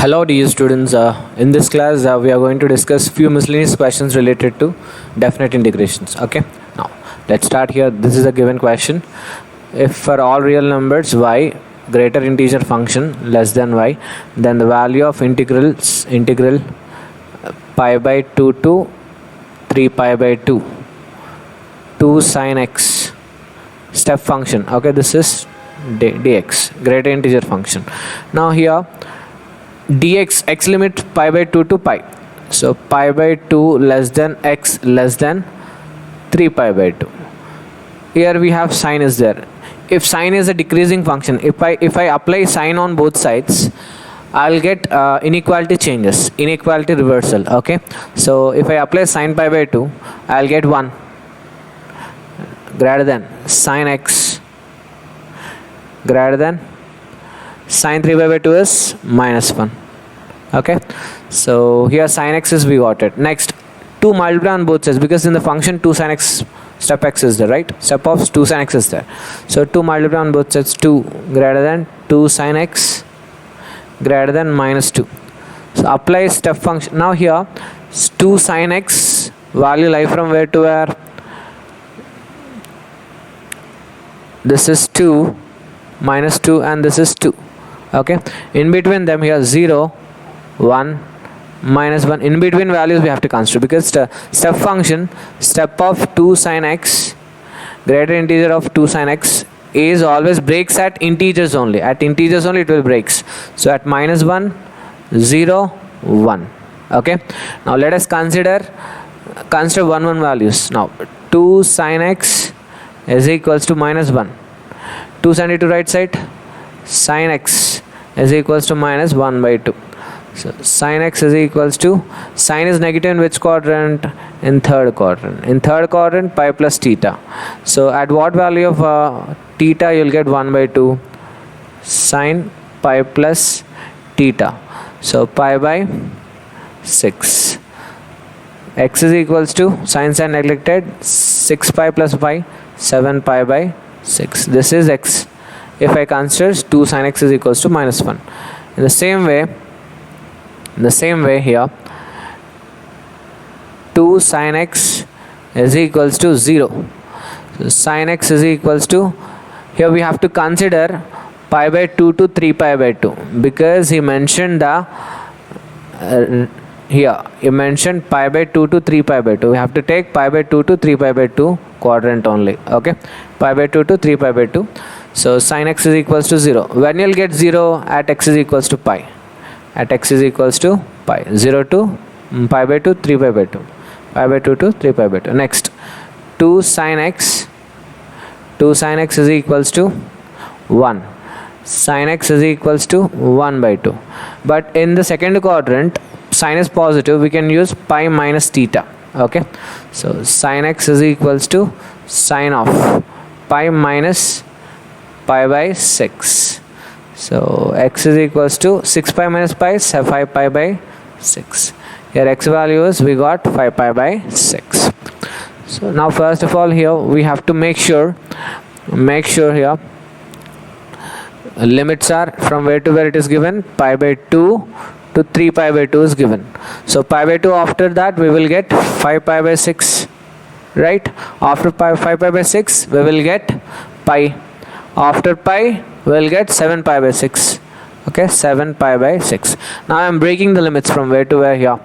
Hello dear students, in this class we are going to discuss few miscellaneous questions related to definite integrations. Okay, now let's start here. This is a given question. If for all real numbers y greater integer function less than y, then the value of integral pi by 2 to 3 pi by 2 sine x step function. Okay, this is dx greater integer function. Now here dx x limit pi by 2 to pi, so pi by 2 less than x less than 3 pi by 2. Here we have sine is there. If sine is a decreasing function, if I apply sine on both sides, I'll get inequality changes, inequality reversal. Okay, so if I apply sine pi by 2, I'll get 1 greater than sine x greater than sine 3 by 2 is minus 1. Okay, so here sine x is we got it. Next, 2 multiply on both sides, because in the function 2 sine x step x is there, right? Step of 2 sine x is there, so 2 multiply on both sides. 2 greater than 2 sine x greater than minus 2. So apply step function. Now here 2 sine x value lie from where to where? This is 2 minus 2 and this is 2. Okay, in between them here 0 1 minus 1, in between values we have to consider, because the step function step of 2 sine x greater integer of 2 sine x is always breaks at integers only. At integers only it will breaks. So at minus 1 0 1. Okay, now let us consider 1 values. Now 2 sine x is equals to minus 1. 2 send it to right side, sine x is equals to minus 1 by 2. So sine x is equals to, sine is negative in which quadrant? In third quadrant. In third quadrant, pi plus theta. So at what value of theta you'll get 1 by 2 sine pi plus theta. So pi by 6. X is equals to, sine neglected, 6 pi plus pi, 7 pi by 6. This is x. If I consider 2 sine x is equals to minus 1. In the same way here 2 sine x is equals to 0. So sine x is equals to, here we have to consider pi by 2 to 3 pi by 2, because he mentioned the here he mentioned pi by 2 to 3 pi by 2. We have to take pi by 2 to 3 pi by 2 quadrant only. Okay, pi by 2 to 3 pi by 2. So sine x is equals to 0. When you'll get 0? At x is equals to pi. At x is equals to pi. 0 to pi by 2 3 pi by 2. Pi by 2 to 3 pi by 2. Next, 2 sine x is equals to 1. Sine x is equals to 1 by 2. But in the second quadrant, sine is positive, we can use pi minus theta. Okay, so sine x is equals to sine of pi minus pi by 6. So x is equals to 6 pi minus pi is 5 pi by 6. Here x value is, we got 5 pi by 6. So now first of all here we have to make sure here limits are from where to where it is given. Pi by 2 to 3 pi by 2 is given. So pi by 2, after that we will get 5 pi by 6, right? After 5 pi by 6 we will get pi. After pi we will get 7 pi by 6. Okay, 7 pi by 6. Now I am breaking the limits from where to where here.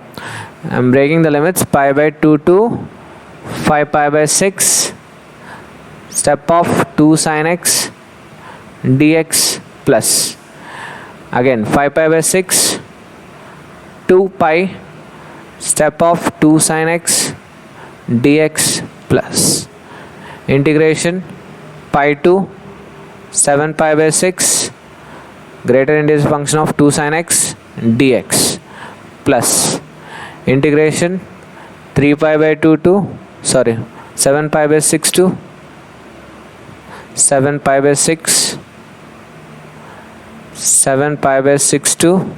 I am breaking the limits. Pi by 2 to 5 pi by 6, step of 2 sine x dx plus, again 5 pi by 6, 2 pi, step of 2 sine x dx plus, integration pi to 7 pi by 6 greater integer function of 2 sine x dx plus, integration 3 pi by 2 to 7 pi by 6 to 7 pi by 6 7 pi by 6 to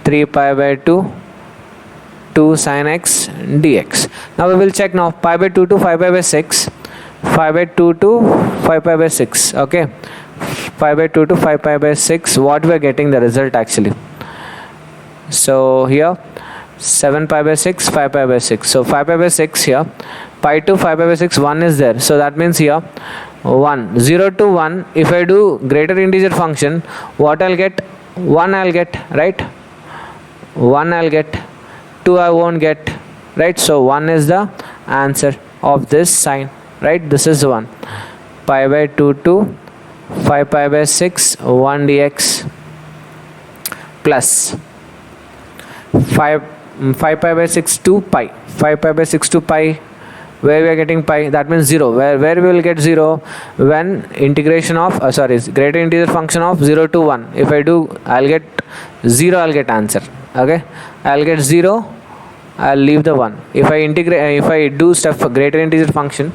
3 pi by 2 sine x dx. Now we will check now pi by 2 to 5 pi by 6, 5 by 2 to 5 pi by 6. Okay, pi by 2 to 5 pi by 6, what we are getting the result actually. So here 7 pi by 6, 5 pi by 6. So 5 pi by 6 here, pi to 5 pi by 6, 1 is there. So that means here 1, 0 to 1. If I do greater integer function, what I'll get? 1 I'll get, right? 1 I'll get, 2 I won't get, right? So 1 is the answer of this sign, right? This is 1. Pi by 2 to 5 pi by 6, 1 dx plus 5 pi by 6 to pi, 5 pi by 6 to pi, where we are getting pi, that means 0. Where we will get 0? When integration of greater integer function of 0 to 1. If I do, I'll get 0, I'll get answer. Okay, I'll get 0, I'll leave the 1. If I do stuff for greater integer function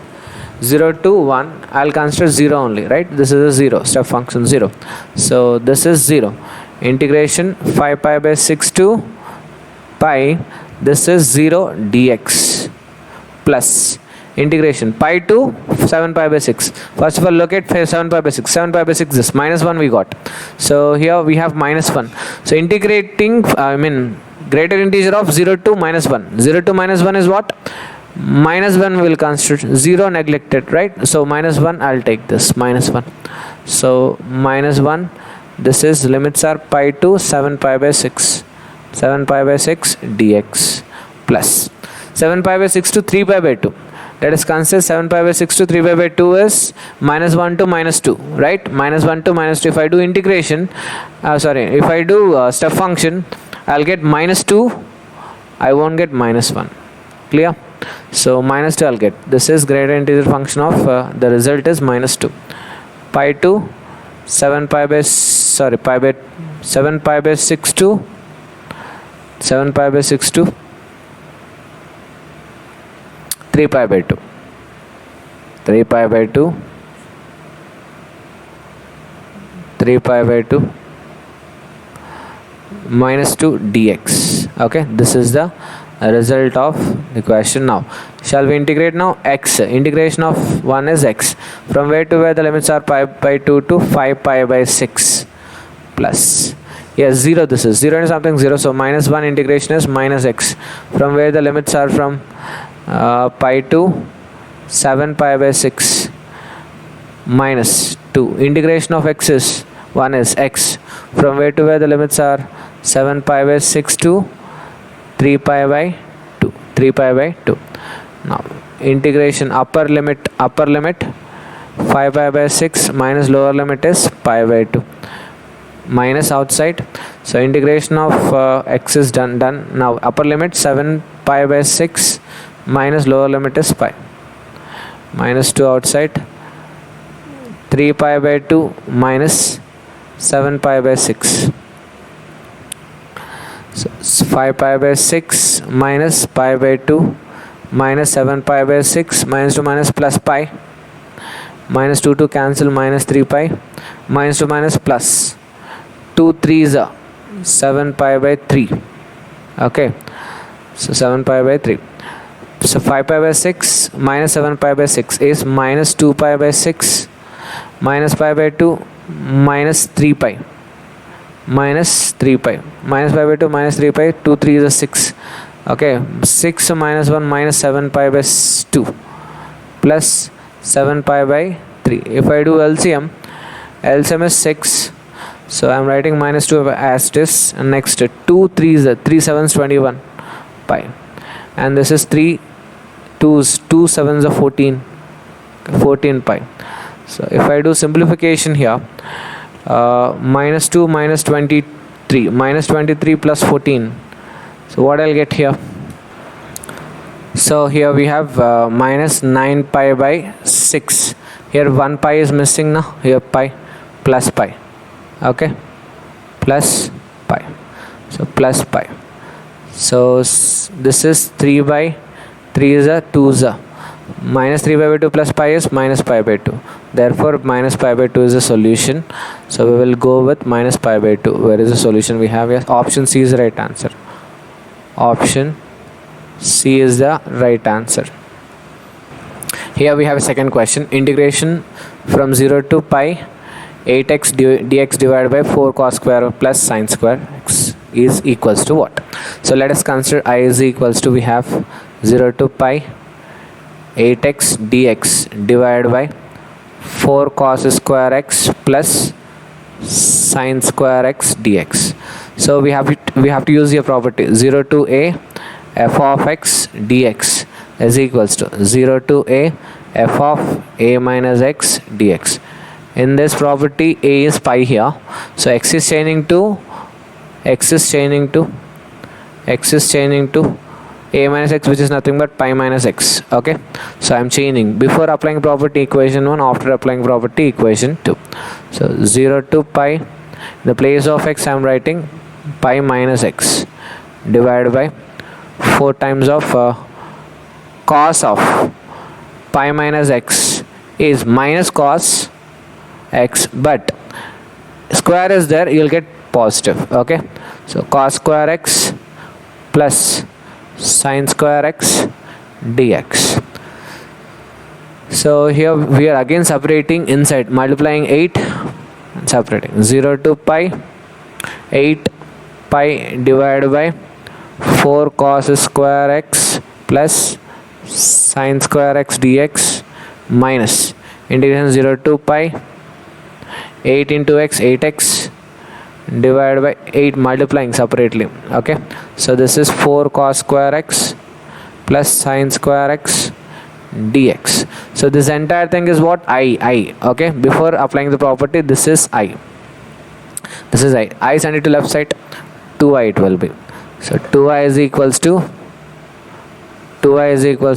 0 to 1, I'll consider 0 only, right? This is a 0, step function 0. So this is 0. Integration 5 pi by 6 to pi, this is 0 dx plus integration pi to 7 pi by 6. First of all, look at 7 pi by 6. 7 pi by 6, this minus 1 we got. So here we have minus 1. So integrating, greater integer of 0 to minus 1. 0 to minus 1 is what? Minus 1 will constitute, 0 neglected, right? So minus 1, I'll take this, minus 1. So minus 1, this is limits are pi to 7 pi by 6. 7 pi by 6 dx plus 7 pi by 6 to 3 pi by 2. Let us consider 7 pi by 6 to 3 pi by 2 is minus 1 to minus 2, right? Minus 1 to minus 2. If I do integration, if I do step function, I'll get minus 2, I won't get minus 1. Clear? So minus 2 I'll get. This is greater integer function of the result is minus 2. Pi to 7 pi by 7 pi by 6 to 7 pi by 6 to 3 pi by 2. 3 pi by 2. 3 pi by 2 minus 2 dx. Okay, this is the result of the question. Now shall we integrate now? X, integration of 1 is x, from where to where the limits are pi by 2 to 5 pi by 6 plus, yes, 0, this is 0 and something 0, so minus 1 integration is minus x, from where the limits are from pi to 7 pi by 6 minus 2, integration of x is 1 is x, from where to where the limits are 7 pi by 6 to 3 pi by 2, 3 pi by 2. Now integration upper limit 5 pi by 6 minus lower limit is pi by 2, minus outside. So integration of x is done. Now upper limit 7 pi by 6 minus lower limit is pi, minus 2 outside, 3 pi by 2 minus 7 pi by 6. So 5 pi by 6 minus pi by 2 minus 7 pi by 6 minus 2 minus plus pi, minus 2 to cancel, minus 3 pi, minus 2 minus plus 2 3s are 7 pi by 3. Okay, so 7 pi by 3. So 5 pi by 6 minus 7 pi by 6 is minus 2 pi by 6 minus pi by 2 minus 3 pi, minus 3 pi, minus pi by 2 minus 3 pi, 2 3 is a 6. Okay, 6 minus 1 minus 7 pi by 2 plus 7 pi by 3. If I do LCM is 6, so I'm writing minus 2 as this, and next 2 3s are 3 7s 21 pi, and this is 3 2s 2 7s are 14 pi. So if I do simplification here, minus 2 minus 23, minus 23 plus 14, so what I'll get here? So here we have minus 9 pi by 6. Here 1 pi is missing now, here pi plus pi. Okay, plus pi, so plus pi. So this is 3 by 3 is a 2 is a minus 3 by 2 plus pi is minus pi by 2. Therefore minus pi by 2 is the solution. So we will go with minus pi by 2. Where is the solution we have here? Option C is the right answer. Option C is the right answer. Here we have a second question. Integration from 0 to pi 8x dx divided by 4 cos square plus sine square x is equals to what? So let us consider I is equals to, we have 0 to pi 8x dx divided by 4 cos square x plus sine square x dx. So we have to use your property 0 to a f of x dx is equals to 0 to a f of a minus x dx. In this property a is pi here, so x is changing to a minus x, which is nothing but pi minus x. Okay, so I'm changing before applying property equation 1, after applying property equation 2. So 0 to pi, in the place of x I'm writing pi minus x divided by 4 times of cos of pi minus x is minus cos x, but square is there, you'll get positive. Okay, so cos square x plus sine square x dx. So here we are again separating inside, multiplying 8 and separating 0 to pi 8 pi divided by 4 cos square x plus sine square x dx minus integration 0 to pi 8 into x 8x divided by 8 multiplying separately. Okay, so this is 4 cos square x plus sine square x dx. So this entire thing is what? I. Okay, before applying the property, this is I send it to left side, 2i it will be. So 2i is equals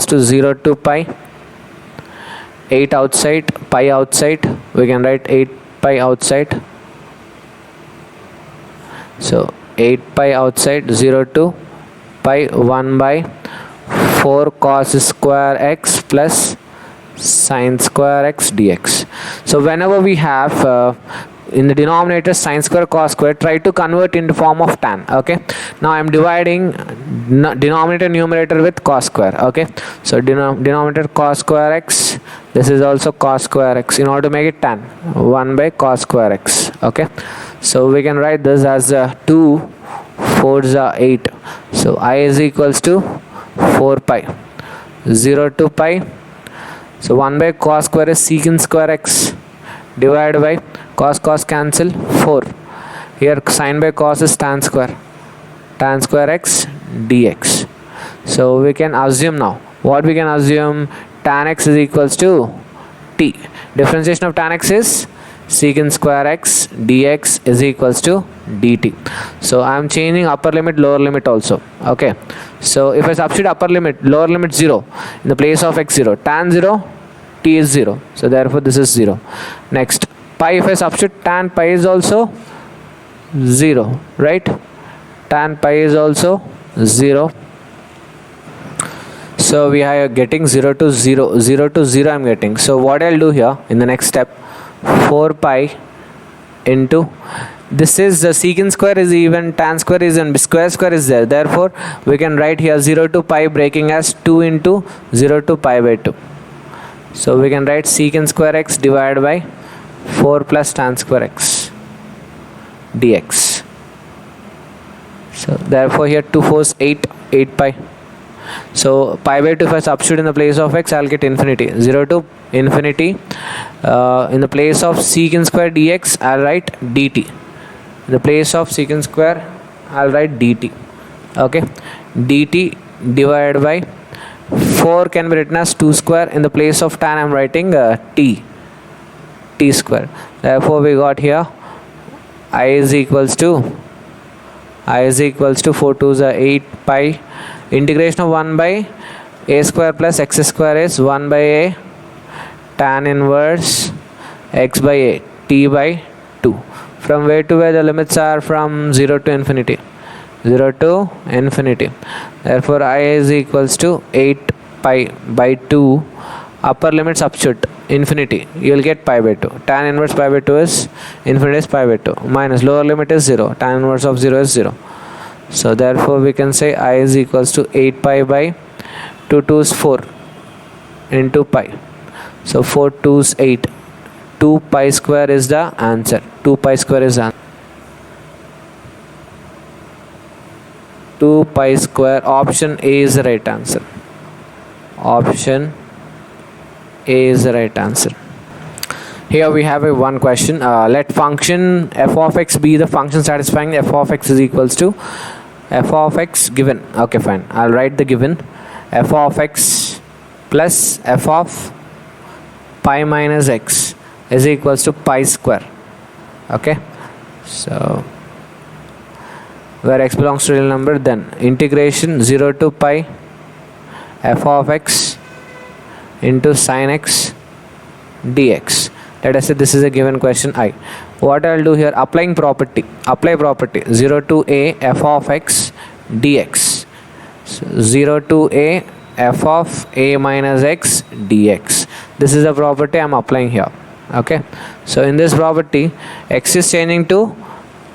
to 0 to pi 8 outside, pi outside, we can write 8 pi outside. So 8 pi outside, 0 to pi 1 by 4 cos square x plus sine square x dx. So whenever we have in the denominator sine square cos square, try to convert into form of tan. Okay, now I am dividing denominator numerator with cos square. Okay, so denominator cos square x, this is also cos square x, in order to make it tan 1 by cos square x. Okay, so we can write this as 2 4s are 8. So I is equals to 4 pi 0 to pi, so 1 by cos square is secant square x divided by cos cancel 4. Here sine by cos is tan square x dx. So we can assume now, what we can assume, tan x is equals to t. Differentiation of tan x is secant square x dx is equals to dt. So I am changing upper limit, lower limit also. Okay, so if I substitute upper limit, lower limit 0 in the place of x 0, tan 0, t is 0, so therefore this is 0. Next pi, if I substitute, tan pi is also 0, right? Tan pi is also 0. So we are getting 0 to 0, 0 to 0 I'm getting. So what I'll do here in the next step, 4 pi into, this is the secant square is even, tan square is and square is there, therefore we can write here 0 to pi breaking as 2 into 0 to pi by 2. So we can write secant square x divided by 4 plus tan square x dx. So therefore here 2 4s 8 pi. So pi by 2, if I substitute in the place of x, I'll get infinity, 0 to infinity. In the place of secant square dx, I'll write dt. In the place of secant square, I'll write dt. Okay, dt divided by 4 can be written as 2 square. In the place of tan, I'm writing t square. Therefore we got here I is equals to 4 2s are 8 pi. Integration of 1 by a square plus x square is 1 by a tan inverse x by a t by 2. From where to where the limits are? From 0 to infinity. 0 to infinity. Therefore I is equals to 8 pi by 2. Upper limit substitute infinity, you will get pi by 2. Tan inverse pi by 2 is infinity is pi by 2 minus lower limit is 0. Tan inverse of 0 is 0. So therefore we can say I is equals to 8 pi by 2 2s 4 into pi. So 4 2s 8. 2 pi square is the answer. 2 pi square is the answer. 2 pi square. Option A is the right answer. Option A is the right answer. Here we have a one question. Let function f of x be the function satisfying f of x is equals to f of x given. Okay, fine. I'll write the given. F of x plus f of pi minus x is equals to pi square. Okay, so where x belongs to real number, then integration 0 to pi f of x into sine x dx. Let us say this is a given question I. What I'll do here, apply property 0 to a f of x dx. So 0 to a f of a minus x dx. This is the property I'm applying here. Okay, so in this property x is changing to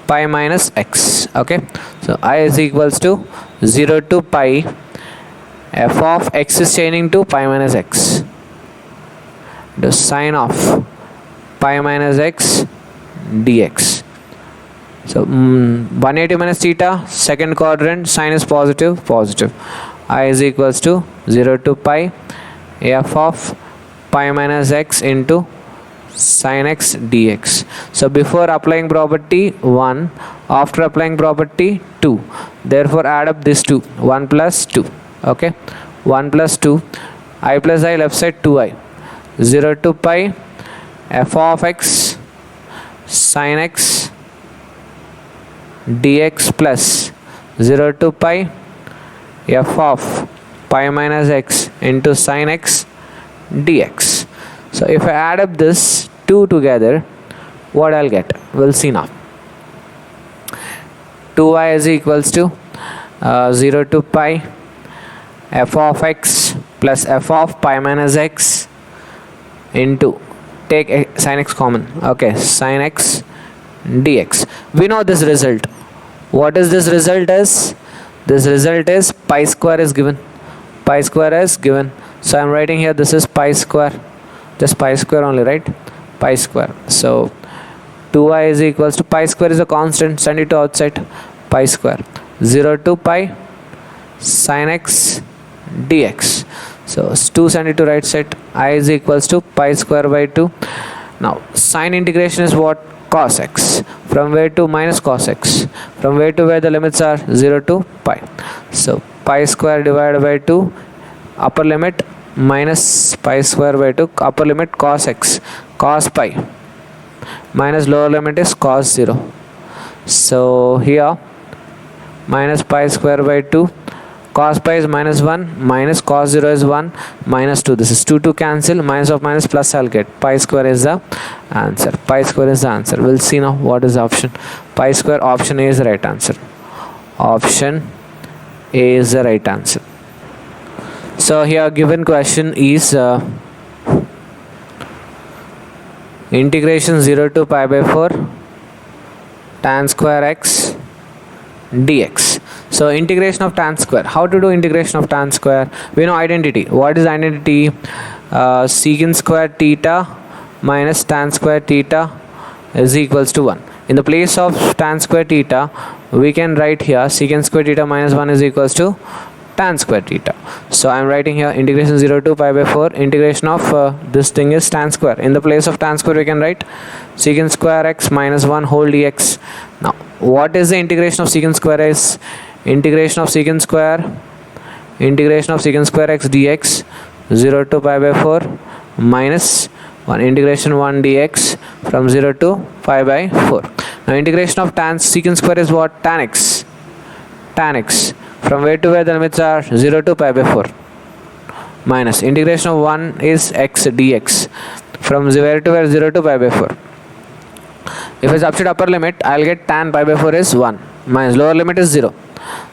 pi minus x. Okay, so I is equals to 0 to pi f of x is changing to pi minus x, the sine of pi minus x dx. So 180 minus theta, second quadrant, sine is positive. I is equals to 0 to pi f of pi minus x into sin x dx. So before applying property 1, after applying property 2, therefore add up this 2, 1 plus 2. Okay, 1 plus 2, I plus I, left side 2i, 0 to pi f of x sin x dx plus 0 to pi f of pi minus x into sin x dx. So if I add up this 2 together, what I'll get? We'll see now. 2y is equals to 0 to pi f of x plus f of pi minus x into, take sin x common. Okay, sin x dx. We know this result. What is this result is? This result is pi square is given. Pi square is given. So I'm writing here this is pi square. Just pi square only, right? Pi square. So 2y is equals to, pi square is a constant, send it to outside, pi square 0 to pi sin x dx. So 2 send it to right side, I is equals to pi square by 2. Now sine integration is what? Cos x. From where to? Minus cos x. From where to where the limits are? 0 to pi. So pi square divided by 2, upper limit minus pi square by 2, upper limit cos x, cos pi, minus lower limit is cos 0. So here minus pi square by 2, cos pi is minus 1, minus cos 0 is 1, minus 2, this is 2 to cancel, minus of minus plus I'll get, pi square is the answer. Pi square is the answer. We'll see now what is the option. Pi square, option A is the right answer. Option A is the right answer. So here given question is integration 0 to pi by 4 tan square x dx. So integration of tan square. How to do integration of tan square? We know identity. What is identity? Secant square theta minus tan square theta is equals to 1. In the place of tan square theta, we can write here secant square theta minus 1 is equals to tan square theta. So I am writing here integration 0 to pi by 4, integration of this thing is tan square. In the place of tan square we can write secant square x minus 1 whole dx. Now what is the integration of secant square is? Integration of secant square x dx 0 to pi by 4 minus 1 integration 1 dx from 0 to pi by 4. Now integration of tan secant square is what? Tan x. From where to where the limits are? 0 to pi by 4 minus integration of 1 is x dx from where to where? 0 to pi by 4. If I substitute upper limit, I'll get tan pi by 4 is 1 minus lower limit is 0.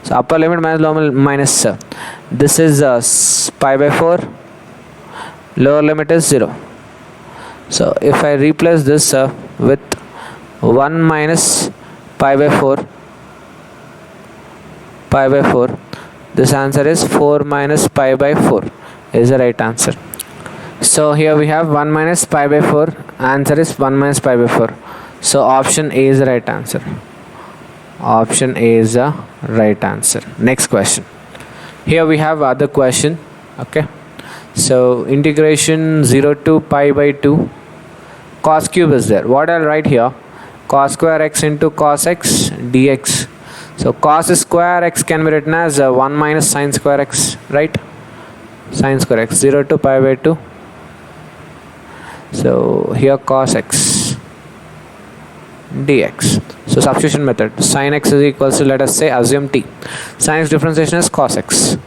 So upper limit minus lower limit minus this is pi by 4, lower limit is 0. So if I replace this with 1 minus pi by 4, this answer is 4 minus pi by 4 is the right answer. So here we have 1 minus pi by 4, answer is 1 minus pi by 4. So option A is the right answer. Option A is the right answer. Next question. Here we have other question. Okay, so integration 0 to pi by 2, cos cube is there. What I'll write here, cos square x into cos x dx. So cos square x can be written as 1 minus sin square x, right? Sin square x, 0 to pi by 2. So here cos x dx. So substitution method, sin x is equals to, let us say, assume t. Sin x differentiation is cos x.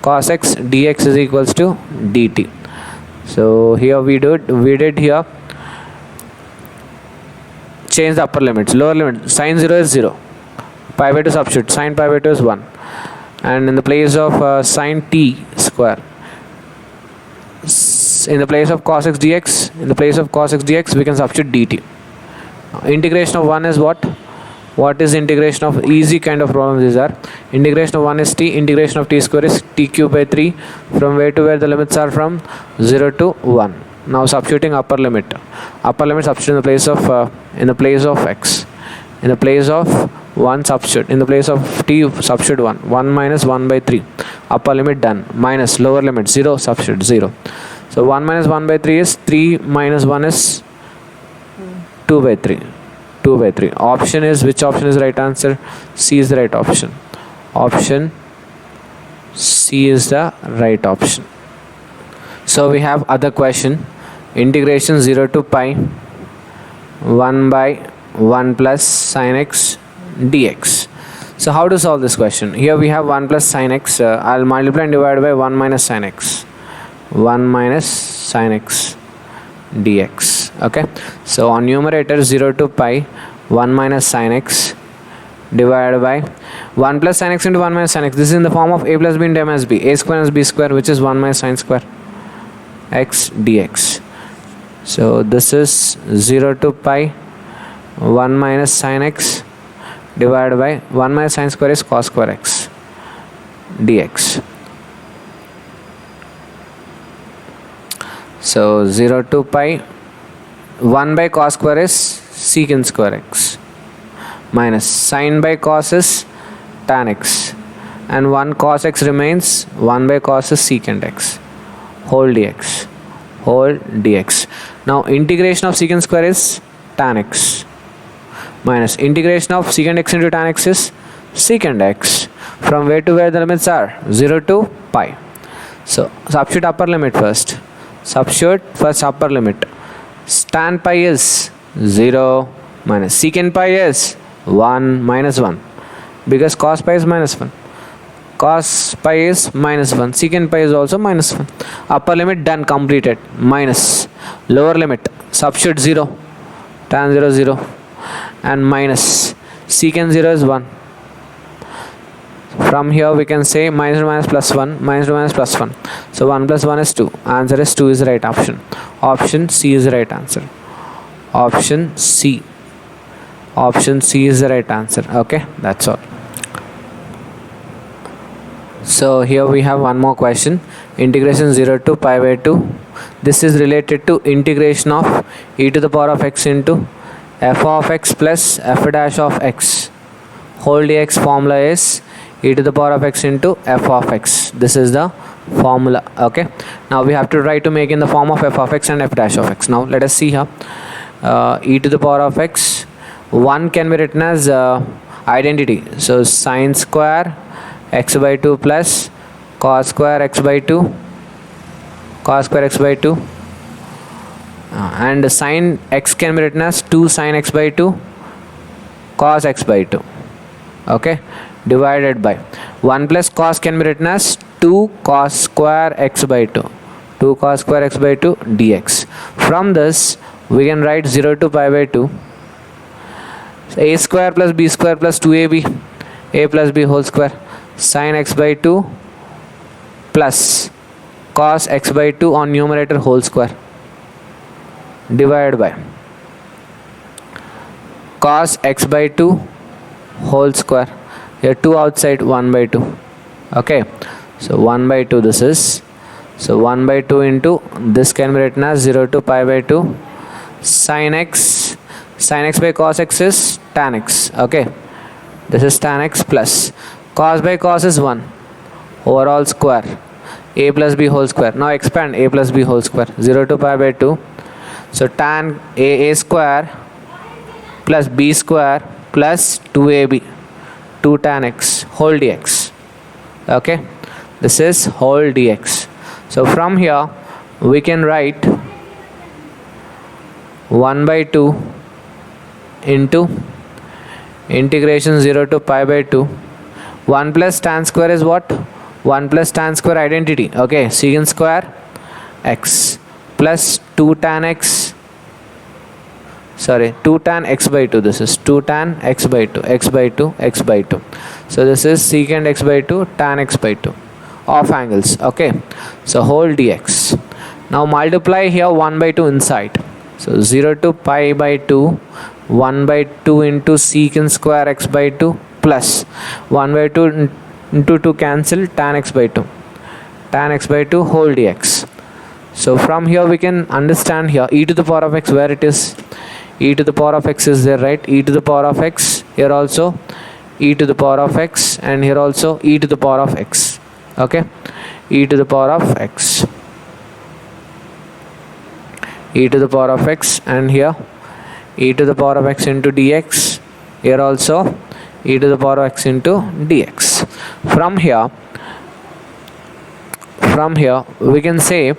Cos x dx is equals to dt. So here we did here change the upper limits, lower limit. Sin 0 is 0, pi by 2 substitute, sin pi by 2 is 1, and in the place of sin t square, in the place of cos x dx, we can substitute dt. Integration of 1 is what is integration of, easy kind of problems these are. Integration of 1 is t, integration of t square is t cube by 3, from where to where the limits are from 0 to 1. Now substituting upper limit substitute in the place of x, in the place of 1 substitute, in the place of t substitute 1 minus 1 by 3, upper limit done, minus lower limit 0, substitute 0. So 1 minus 1 by 3 is 3 minus 1 is 2 by 3. Option is, which option is right answer? C is the right option. Option C is the right option. So we have other question, integration 0 to pi 1 by 1 plus sin x dx. So how to solve this question? Here we have 1 plus sin x, I'll multiply and divide by 1 minus sin x, 1 minus sin x dx. Okay, so on numerator 0 to pi 1 minus sin x divided by 1 plus sin x into 1 minus sin x. This is in the form of a plus b into m as b, a square minus b square, which is 1 minus sin square x dx. So this is 0 to pi 1 minus sin x divided by 1 minus sin square is cos square x dx. So 0 to pi 1 by cos square is secant square x, minus sin by cos is tan x, and 1 cos x remains, 1 by cos is secant x whole dx. Now integration of secant square is tan x, minus integration of secant x into tan x is secant x, from where to where the limits are 0 to pi. So substitute upper limit first. Upper limit. Tan pi is 0 minus secant pi is 1 minus 1, because cos pi is minus 1. Cos pi is minus 1. Secant pi is also minus 1. Upper limit done, completed. Minus. Lower limit. Substitute 0. Tan 0 0. And minus. Secant 0 is 1. From here we can say minus to minus plus 1, minus to minus plus 1. So 1 plus 1 is 2. Answer is 2 is the right option. Option C is the right answer. Option C. Option C is the right answer. Okay, that's all. So here we have one more question. Integration 0 to pi by 2. This is related to integration of e to the power of x into f of x plus f dash of x whole dx. Formula is e to the power of x into f of x. This is the formula. Okay, now we have to try to make in the form of f of x and f dash of x. Now let us see here. E to the power of x, 1 can be written as identity. So sine square x by 2 plus cos square x by 2, and sin x can be written as 2 sin x by 2 cos x by 2. Okay, divided by 1 plus cos can be written as 2 cos square x by 2, dx. From this we can write 0 to pi by 2, a square plus b square plus 2ab, a plus b whole square, sin x by 2 plus cos x by 2 on numerator whole square, divided by cos x by 2 whole square. Here 2 outside, 1 by 2. Okay, so 1 by 2 this is. So 1 by 2 into this can be written as 0 to pi by 2 sin x by cos x is tan x. Okay, This is tan x plus cos by cos is 1 overall square a plus b whole square. Now expand a plus b whole square 0 to pi by 2. So tan a square plus b square plus 2ab 2 tan x whole dx. Okay, this is whole dx. So from here we can write 1 by 2 into integration 0 to pi by 2. 1 plus tan square is what? 1 plus tan square identity. Okay, secant square x plus 2 tan x, sorry, 2 tan x by 2. This is 2 tan x by 2, x by 2, x by 2. So this is secant x by 2 tan x by 2 of angles. Okay, so whole dx. Now multiply here 1 by 2 inside. So 0 to pi by 2, 1 by 2 into secant square x by 2 plus 1 by 2 into 2 cancel tan x by 2. Tan x by 2 whole dx. So from here we can understand here e to the power of x where it is. E to the power of x is there, right? E to the power of x. Here also e to the power of x, and here also e to the power of x. Okay, e to the power of x, e to the power of x, and here e to the power of x into dx. Here also e to the power of x into dx. From here we can say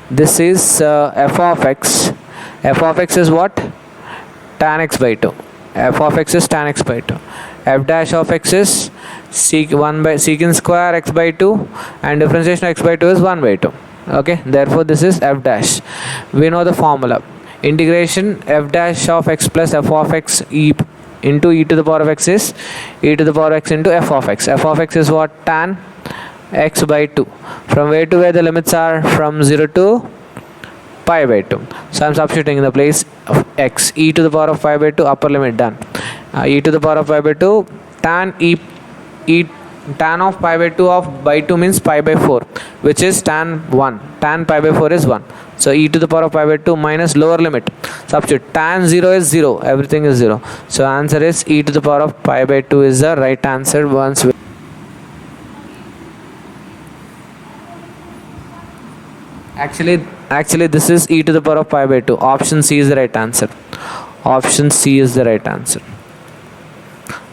this is f of x. F of x is what? Tan x by 2. F of x is tan x by 2. F dash of x is 1 by secant square x by 2, and differentiation of x by 2 is 1 by 2. Okay, therefore this is f dash. We know the formula. Integration f dash of x plus f of x into e to the power of x is e to the power of x into f of x. F of x is what? Tan x by 2. From where to where the limits are? From 0 to pi by 2. So I am substituting in the place of x e to the power of pi by 2, upper limit done. E to the power of pi by 2 tan tan of pi by 2 of by 2 means pi by 4, which is tan 1. Tan pi by 4 is 1. So e to the power of pi by 2 minus lower limit. Substitute tan 0 is 0. Everything is 0. So answer is e to the power of pi by 2 is the right answer. Once we actually this is e to the power of pi by 2. Option C is the right answer. Option C is the right answer.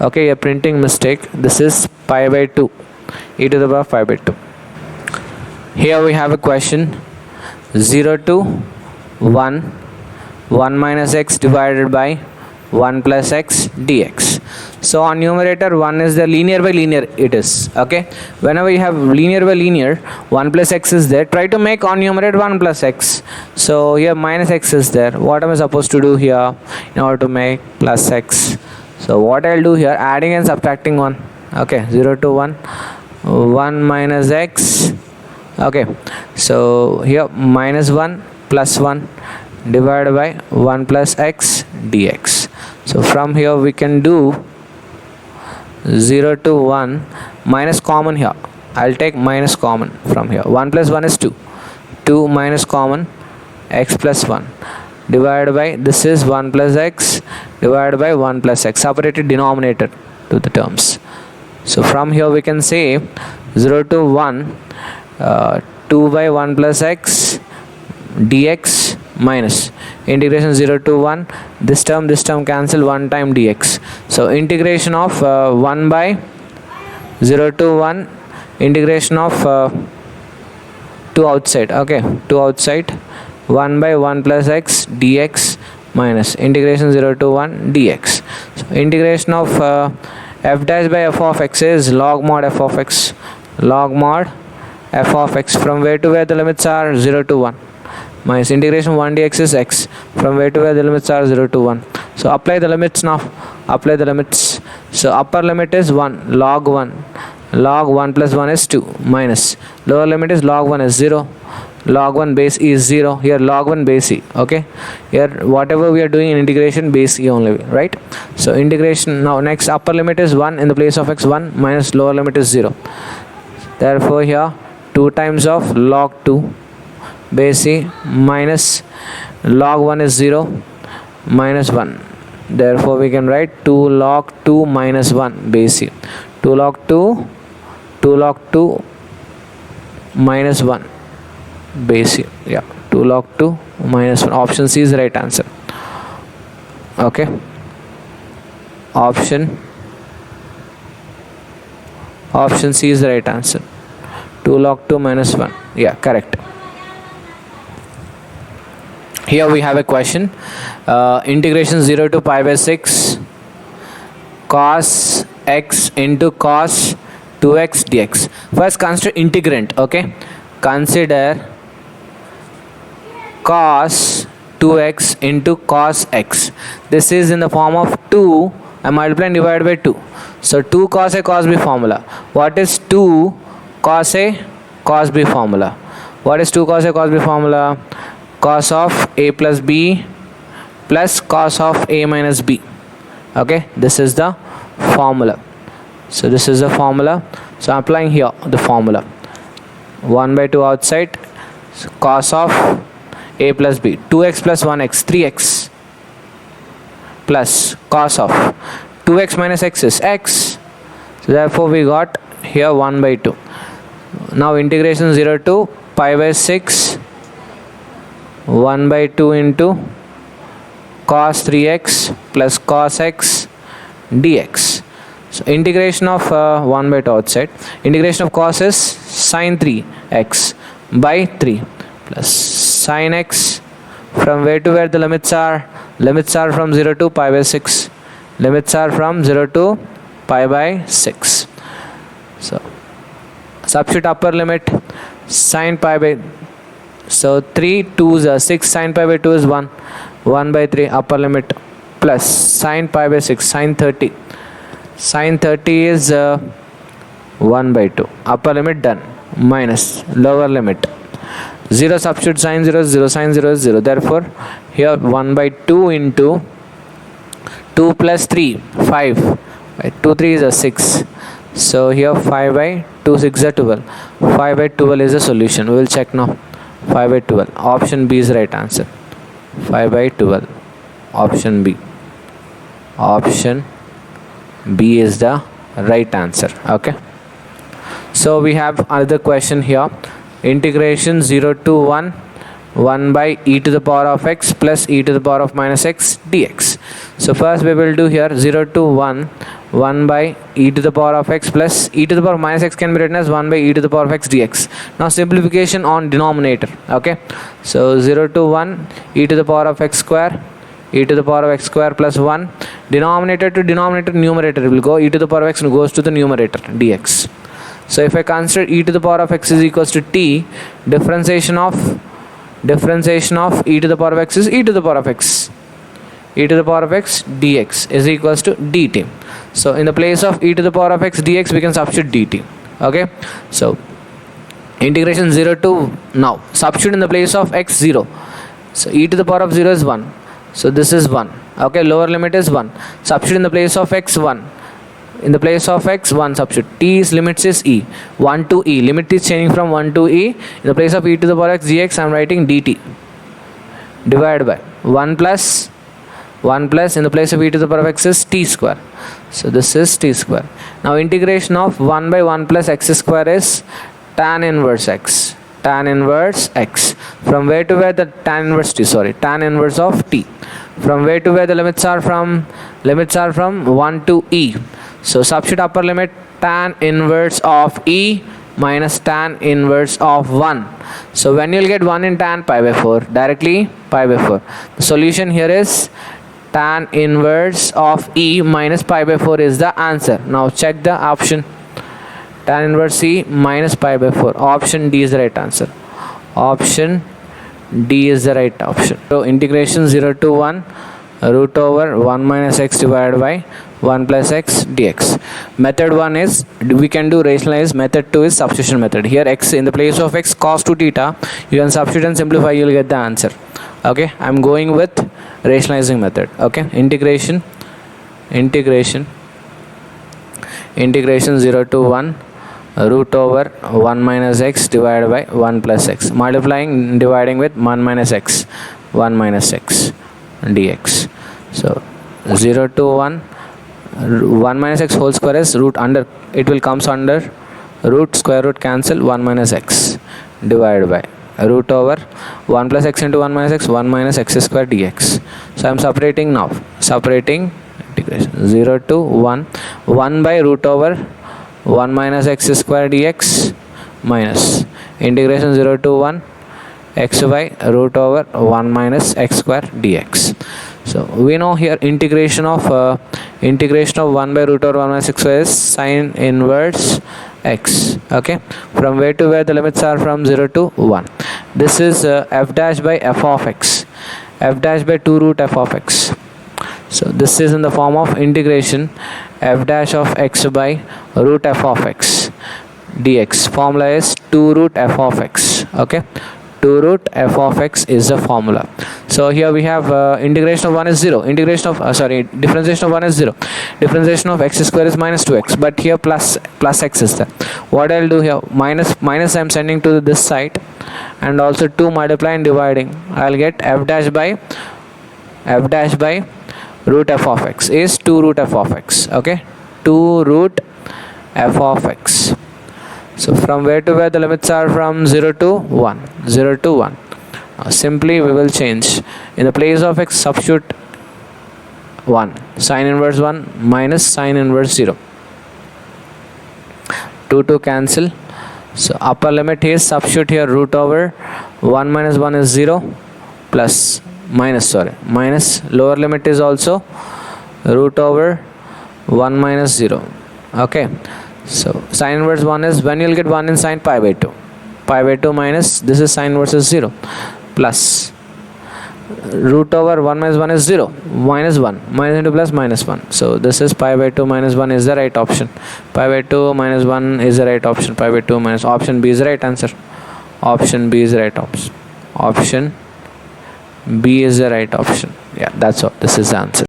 Okay, a printing mistake. This is pi by 2, e to the power of pi by 2. Here we have a question. 0 to 1, 1 minus x divided by 1 plus x dx. So on numerator 1 is the linear by linear it is. Okay, whenever you have linear by linear, 1 plus x is there. Try to make on numerator 1 plus x. So here minus x is there. What am I supposed to do here in order to make plus x? So what I'll do here, adding and subtracting 1. Okay, 0 to 1, 1 minus x. Okay, so here minus 1 plus 1 divided by 1 plus x dx. So from here we can do 0 to 1 minus common here. I'll take minus common from here. 1 plus 1 is 2. 2 minus common x plus 1 divided by this is 1 plus x divided by 1 plus x. Separated denominator to the terms. So from here we can say 0 to 1 2 by 1 plus x dx minus integration 0 to 1 this term cancel 1 time dx. So integration of 1 by 0 to 1 integration of 2 outside. Okay, 2 outside 1 by 1 plus x dx minus integration 0 to 1 dx. So integration of f dash by f of x is log mod f of x, log mod f of x. From where to where the limits are 0 to 1 minus integration 1 dx is x. From where to where the limits are 0 to 1. So apply the limits now. Apply the limits. So upper limit is 1 log 1. Log 1 plus 1 is 2 minus lower limit is log 1 is 0. Log 1 base e is 0. Here log 1 base e. Okay, here whatever we are doing in integration base e only, right? So integration now next upper limit is 1 in the place of x 1 minus lower limit is 0. Therefore here 2 times of log 2 base e minus log 1 is 0 minus 1 Therefore we can write 2 log 2 minus 1 base c. 2 log 2 log 2 minus 1 base c. Yeah, 2 log 2 minus 1. Option C is the right answer. Okay, option C is the right answer. 2 log 2 minus 1. Yeah, correct. Here we have a question. Integration 0 to pi by 6 cos x into cos 2x dx. First consider integrand. Okay, consider cos 2x into cos x. This is in the form of 2. I multiply and divide by 2. So 2 cos A cos B formula. What is 2 cos A cos B formula? What is 2 cos A cos B formula? Cos of A plus B plus cos of A minus B. Okay, this is the formula. So this is the formula. So I'm applying here the formula. 1 by 2 outside. So cos of A plus B. 2x plus 1x, 3x plus cos of 2x minus x is x. So therefore we got here 1 by 2. Now integration 0 to pi by 6 1 by 2 into cos 3x plus cos x dx. So integration of 1 by 2 outside. Integration of cos is sin 3x by 3 plus sin x. From where to where the limits are? Limits are from 0 to pi by 6. Limits are from 0 to pi by 6. So substitute upper limit sin pi by, so 3 2 is 6, sin pi by 2 is 1 by 3 upper limit plus sin pi by 6, sin 30 is 1 by 2 upper limit done, minus lower limit 0, substitute sin 0 is 0, sin 0 is 0. Therefore here 1 by 2 into 2 plus 3 5 by 2 3 is a 6. So here 5 by 2 6 is 12. 5 by 12 is a solution. We will check now. 5 by 12. Option B is the right answer. 5 by 12. Option B. Option B is the right answer. Okay. So we have another question here. Integration 0 to 1 by e to the power of x plus e to the power of minus x dx. So first we will do here 0 to 1 by e to the power of x plus e to the power of minus x can be written as 1 by e to the power of x dx. Now simplification on denominator. Okay, so 0 to 1 e to the power of x square, e to the power of x square plus 1, denominator to denominator, numerator will go, e to the power of x goes to the numerator dx. So if I consider e to the power of x is equals to t, differentiation of e to the power of x is e to the power of x. E to the power of x dx is equals to dt. So in the place of e to the power of x dx we can substitute dt. Okay, so integration 0 to, now substitute in the place of x 0. So e to the power of 0 is 1. So this is 1. Okay, lower limit is 1. Substitute in the place of x 1. In the place of x 1 substitute. T is limits is e. 1 to e. Limit is changing from 1 to e. In the place of e to the power x dx I am writing dt. Divided by 1 plus in the place of e to the power of x is t square. So this is t square. Now integration of 1 by 1 plus x square is tan inverse x. Tan inverse x. From where to where the tan inverse t, tan inverse of t. From where to where the limits are from? Limits are from 1 to e. So substitute upper limit tan inverse of e minus tan inverse of 1. So when you will get 1 in tan pi by 4, directly pi by 4. The solution here is tan inverse of e minus pi by 4 is the answer. Now check the option. Tan inverse e minus pi by 4. Option D is the right answer. Option D is the right option. So integration 0 to 1 root over 1 minus x divided by 1 plus x dx. Method 1 is we can do rationalize. Method 2 is substitution method. Here x in the place of x cos 2 theta you can substitute and simplify, you will get the answer. Okay, I am going with rationalizing method. Okay, integration 0 to 1 root over 1 minus x divided by 1 plus x, multiplying dividing with 1 minus x dx. So 0 to 1, 1 minus x whole square is root under, it will comes under root, square root cancel, 1 minus x divided by root over 1 plus x into 1 minus x, 1 minus x square dx. So I am separating now, separating integration 0 to 1, 1 by root over 1 minus x square dx minus integration 0 to 1 x by root over 1 minus x square dx. So we know here integration of 1 by root over 1 minus x square is sine inverse x. Okay, from where to where the limits are from 0 to 1. This is f dash by f of x, f dash by 2 root f of x. So this is in the form of integration f dash of x by root f of x dx. Formula is 2 root f of x. Okay, 2 root f of x is the formula. So here we have integration of 1 is 0, integration of differentiation of 1 is 0, differentiation of x square is minus 2x, but here plus x is there. What I'll do here, minus I'm sending to this side, and also 2 multiply and dividing, I'll get f dash by root f of x is 2 root f of x. Okay, 2 root f of x. So from where to where the limits are from 0 to 1, 0 to 1. Simply we will change, in the place of x substitute 1, sine inverse 1 minus sine inverse 0, 2 cancel. So upper limit is substitute here root over 1 minus 1 is 0 plus minus lower limit is also root over 1 minus 0. Okay, so sine inverse 1 is, when you will get 1 in sine, pi by 2 minus this is sine inverse is 0 plus root over 1 minus 1 is 0, minus 1, minus into plus minus 1. So this is pi by 2 minus 1 is the right option. Pi by 2 minus 1 is the right option. Pi by 2 minus, option B is the right answer. Option B is the right option. Option B is the right option. Yeah, that's all. This is the answer.